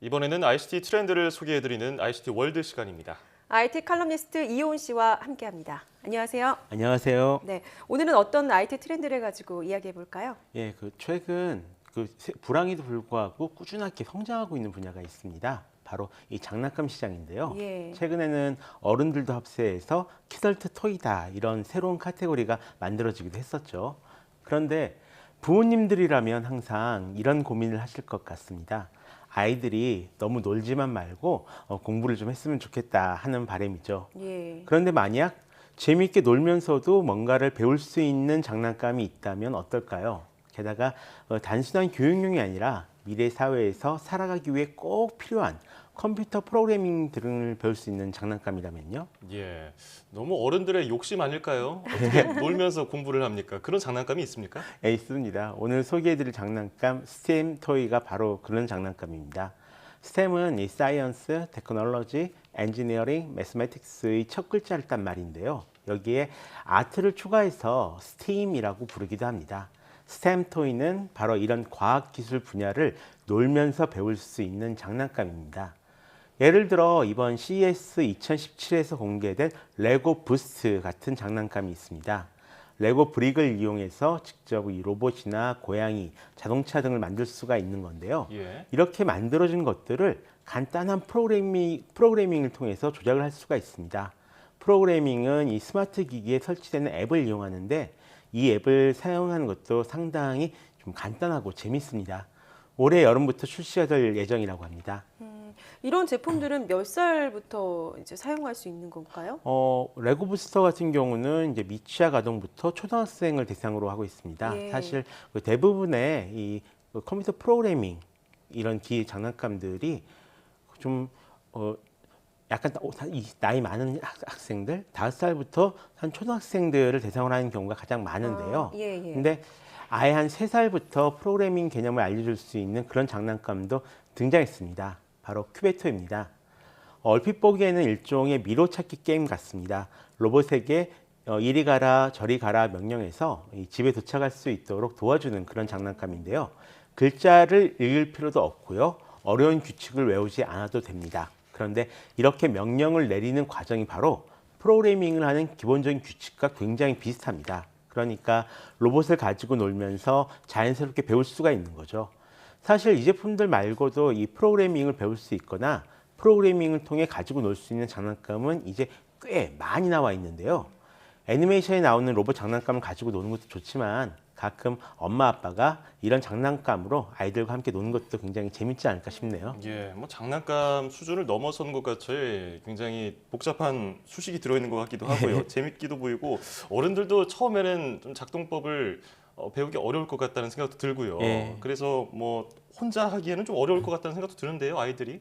이번에는 ICT 트렌드를 소개해드리는 ICT 월드 시간입니다. IT 칼럼니스트 이효은 씨와 함께합니다. 안녕하세요. 안녕하세요. 네, 오늘은 어떤 IT 트렌드를 가지고 이야기해 볼까요? 예, 최근 불황에도 불구하고 꾸준하게 성장하고 있는 분야가 있습니다. 바로 이 장난감 시장인데요. 예. 최근에는 어른들도 합세해서 키덜트 토이다 이런 새로운 카테고리가 만들어지기도 했었죠. 그런데 부모님들이라면 항상 이런 고민을 하실 것 같습니다. 아이들이 너무 놀지만 말고 공부를 좀 했으면 좋겠다 하는 바람이죠. 예. 그런데 만약 재미있게 놀면서도 뭔가를 배울 수 있는 장난감이 있다면 어떨까요? 게다가 단순한 교육용이 아니라 미래 사회에서 살아가기 위해 꼭 필요한 컴퓨터 프로그래밍 등을 배울 수 있는 장난감이라면요? 예, 너무 어른들의 욕심 아닐까요? 어떻게 놀면서 공부를 합니까? 그런 장난감이 있습니까? 예, 있습니다. 오늘 소개해드릴 장난감 스템 토이가 바로 그런 장난감입니다. 스템은 이 사이언스, 테크놀로지, 엔지니어링, 매스매틱스의 첫 글자를 딴 말인데요. 여기에 아트를 추가해서 스팀이라고 부르기도 합니다. 스템 토이는 바로 이런 과학기술 분야를 놀면서 배울 수 있는 장난감입니다. 예를 들어 이번 CES 2017에서 공개된 레고 부스트 같은 장난감이 있습니다. 레고 브릭을 이용해서 직접 이 로봇이나 고양이, 자동차 등을 만들 수가 있는 건데요. 예. 이렇게 만들어진 것들을 간단한 프로그래밍을 통해서 조작을 할 수가 있습니다. 프로그래밍은 이 스마트 기기에 설치되는 앱을 이용하는데 이 앱을 사용하는 것도 상당히 좀 간단하고 재밌습니다. 올해 여름부터 출시가 될 예정이라고 합니다. 이런 제품들은 몇 살부터 이제 사용할 수 있는 건가요? 레고 부스터 같은 경우는 이제 미취학 아동부터 초등학생을 대상으로 하고 있습니다. 예. 사실 대부분의 이 컴퓨터 프로그래밍 이런 기계 장난감들이 좀 약간 나이 많은 학생들, 5살부터 한 초등학생들을 대상으로 하는 경우가 가장 많은데요. 예, 예. 근데 아예 한 3살부터 프로그래밍 개념을 알려줄 수 있는 그런 장난감도 등장했습니다. 바로 큐베토입니다. 얼핏 보기에는 일종의 미로찾기 게임 같습니다. 로봇에게 이리 가라 저리 가라 명령해서 집에 도착할 수 있도록 도와주는 그런 장난감인데요. 글자를 읽을 필요도 없고요. 어려운 규칙을 외우지 않아도 됩니다. 그런데 이렇게 명령을 내리는 과정이 바로 프로그래밍을 하는 기본적인 규칙과 굉장히 비슷합니다. 그러니까 로봇을 가지고 놀면서 자연스럽게 배울 수가 있는 거죠. 사실 이 제품들 말고도 이 프로그래밍을 배울 수 있거나 프로그래밍을 통해 가지고 놀 수 있는 장난감은 이제 꽤 많이 나와 있는데요. 애니메이션에 나오는 로봇 장난감을 가지고 노는 것도 좋지만 가끔 엄마 아빠가 이런 장난감으로 아이들과 함께 노는 것도 굉장히 재밌지 않을까 싶네요. 예, 뭐 장난감 수준을 넘어서는 것 같이 굉장히 복잡한 수식이 들어있는 것 같기도 하고요. 재밌기도 보이고 어른들도 처음에는 좀 작동법을 배우기 어려울 것 같다는 생각도 들고요. 예. 그래서 뭐 혼자 하기에는 좀 어려울 것 같다는 생각도 드는데요, 아이들이.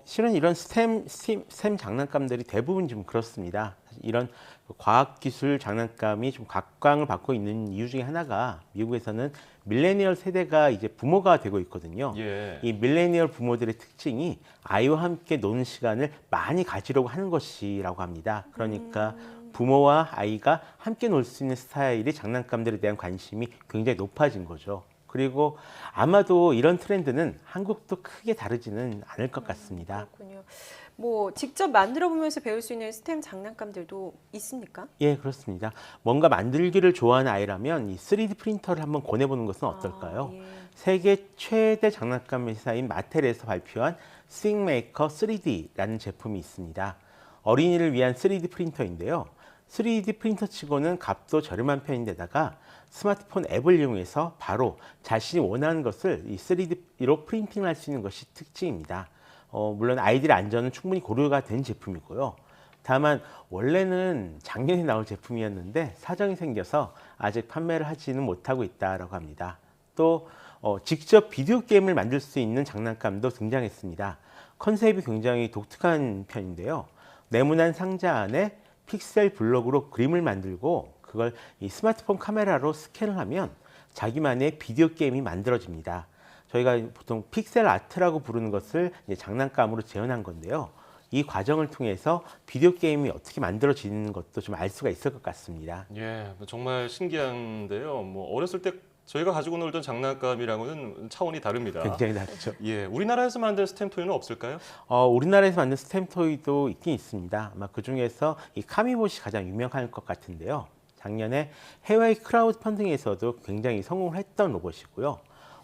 실은 이런 스템 장난감들이 대부분 좀 그렇습니다. 이런 과학기술 장난감이 좀 각광을 받고 있는 이유 중에 하나가 미국에서는 밀레니얼 세대가 이제 부모가 되고 있거든요. 예. 이 밀레니얼 부모들의 특징이 아이와 함께 노는 시간을 많이 가지려고 하는 것이라고 합니다. 그러니까 부모와 아이가 함께 놀 수 있는 스타일의 장난감들에 대한 관심이 굉장히 높아진 거죠. 그리고 아마도 이런 트렌드는 한국도 크게 다르지는 않을 것 같습니다. 그렇군요. 뭐 직접 만들어 보면서 배울 수 있는 스템 장난감들도 있습니까? 예, 그렇습니다. 뭔가 만들기를 좋아하는 아이라면 이 3D 프린터를 한번 권해보는 것은 어떨까요? 예. 세계 최대 장난감 회사인 마텔에서 발표한 스윙메이커 3D라는 제품이 있습니다. 어린이를 위한 3D 프린터인데요. 3D 프린터 치고는 값도 저렴한 편인데다가 스마트폰 앱을 이용해서 바로 자신이 원하는 것을 이 3D로 프린팅을 할 수 있는 것이 특징입니다. 물론 아이들의 안전은 충분히 고려가 된 제품이고요. 다만 원래는 작년에 나올 제품이었는데 사정이 생겨서 아직 판매를 하지는 못하고 있다고 합니다. 또 직접 비디오 게임을 만들 수 있는 장난감도 등장했습니다. 컨셉이 굉장히 독특한 편인데요. 네모난 상자 안에 픽셀 블록으로 그림을 만들고 그걸 이 스마트폰 카메라로 스캔을 하면 자기만의 비디오 게임이 만들어집니다. 저희가 보통 픽셀 아트라고 부르는 것을 이제 장난감으로 재현한 건데요. 이 과정을 통해서 비디오 게임이 어떻게 만들어지는 것도 좀 알 수가 있을 것 같습니다. 예, 정말 신기한데요. 뭐 어렸을 때 저희가 가지고 놀던 장난감이랑은 차원이 다릅니다. 굉장히 다르죠. 예, 우리나라에서 만든 스탬 토이는 없을까요? 우리나라에서 만든 스탬토이도 있긴 있습니다. 아마 그 중에서 이 카미봇이 가장 유명할 것 같은데요. 작년에 해외 크라우드 펀딩에서도 굉장히 성공을 했던 로봇이고요.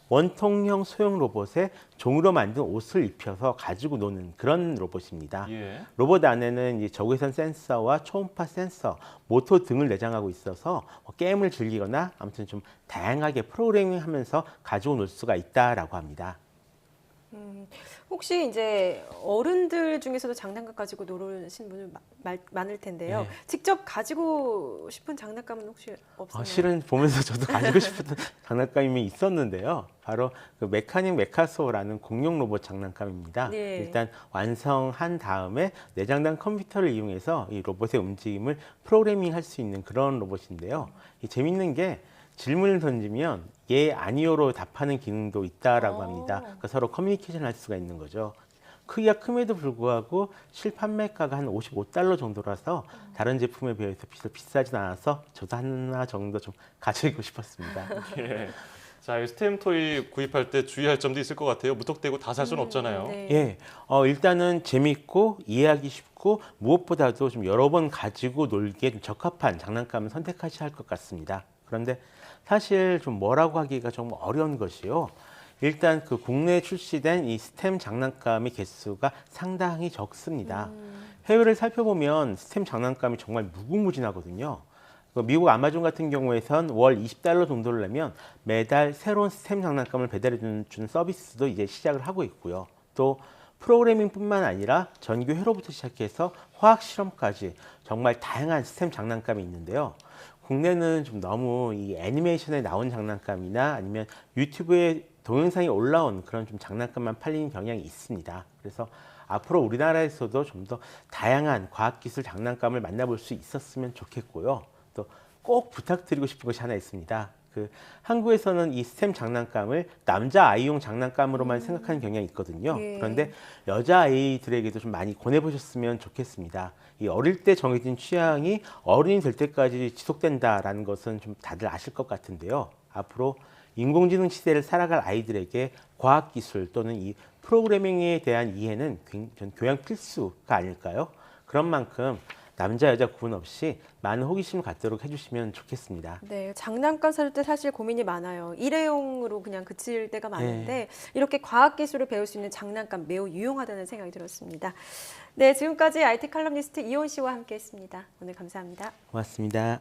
원통형 소형 로봇에 종으로 만든 옷을 입혀서 가지고 노는 그런 로봇입니다. 예. 로봇 안에는 이제 적외선 센서와 초음파 센서, 모터 등을 내장하고 있어서 게임을 즐기거나 아무튼 좀 다양하게 프로그래밍하면서 가지고 놀 수가 있다라고 합니다. 혹시 이제 어른들 중에서도 장난감 가지고 노르신 분들 많을 텐데요. 네. 직접 가지고 싶은 장난감은 혹시 없나요? 실은 보면서 저도 가지고 싶었던 장난감이 있었는데요. 바로 그 메카닉 메카소라는 공룡 로봇 장난감입니다. 네. 일단 완성한 다음에 내장된 컴퓨터를 이용해서 이 로봇의 움직임을 프로그래밍 할 수 있는 그런 로봇인데요. 이 재밌는 게 질문을 던지면 예, 아니요로 답하는 기능도 있다라고 합니다. 그러니까 서로 커뮤니케이션 할 수가 있는 거죠. 크기가 큼에도 불구하고 실판매가가 한 $55 정도라서 다른 제품에 비해서 비싸진 않아서 저도 하나 정도 좀 가지고 싶었습니다. 예. 자, 이 스탬 토이 구입할 때 주의할 점도 있을 것 같아요. 무턱대고 다 살 수는 없잖아요. 네. 예, 일단은 재밌고 이해하기 쉽고 무엇보다도 좀 여러 번 가지고 놀기에 좀 적합한 장난감을 선택하셔야 할 것 같습니다. 그런데 사실 좀 뭐라고 하기가 좀 어려운 것이요. 일단 그 국내에 출시된 이 스탬 장난감의 개수가 상당히 적습니다. 해외를 살펴보면 스탬 장난감이 정말 무궁무진하거든요. 미국 아마존 같은 경우에선 월 $20 정도를 내면 매달 새로운 스탬 장난감을 배달해 주는 서비스도 이제 시작을 하고 있고요. 또 프로그래밍뿐만 아니라 전기 회로부터 시작해서 화학 실험까지 정말 다양한 스탬 장난감이 있는데요. 국내는 좀 너무 이 애니메이션에 나온 장난감이나 아니면 유튜브에 동영상이 올라온 그런 좀 장난감만 팔리는 경향이 있습니다. 그래서 앞으로 우리나라에서도 좀 더 다양한 과학기술 장난감을 만나볼 수 있었으면 좋겠고요. 또 꼭 부탁드리고 싶은 것이 하나 있습니다. 한국에서는 이 스탬 장난감을 남자 아이용 장난감으로만 생각하는 경향이 있거든요. 예. 그런데 여자 아이들에게도 좀 많이 권해보셨으면 좋겠습니다. 이 어릴 때 정해진 취향이 어른이 될 때까지 지속된다라는 것은 좀 다들 아실 것 같은데요. 앞으로 인공지능 시대를 살아갈 아이들에게 과학기술 또는 이 프로그래밍에 대한 이해는 교양 필수가 아닐까요? 그런 만큼 남자 여자 구분 없이 많은 호기심을 갖도록 해주시면 좋겠습니다. 네, 장난감 살 때 사실 고민이 많아요. 일회용으로 그냥 그칠 때가 많은데 이렇게 과학 기술을 배울 수 있는 장난감 매우 유용하다는 생각이 들었습니다. 네, 지금까지 IT 칼럼니스트 이온 씨와 함께했습니다. 오늘 감사합니다. 고맙습니다.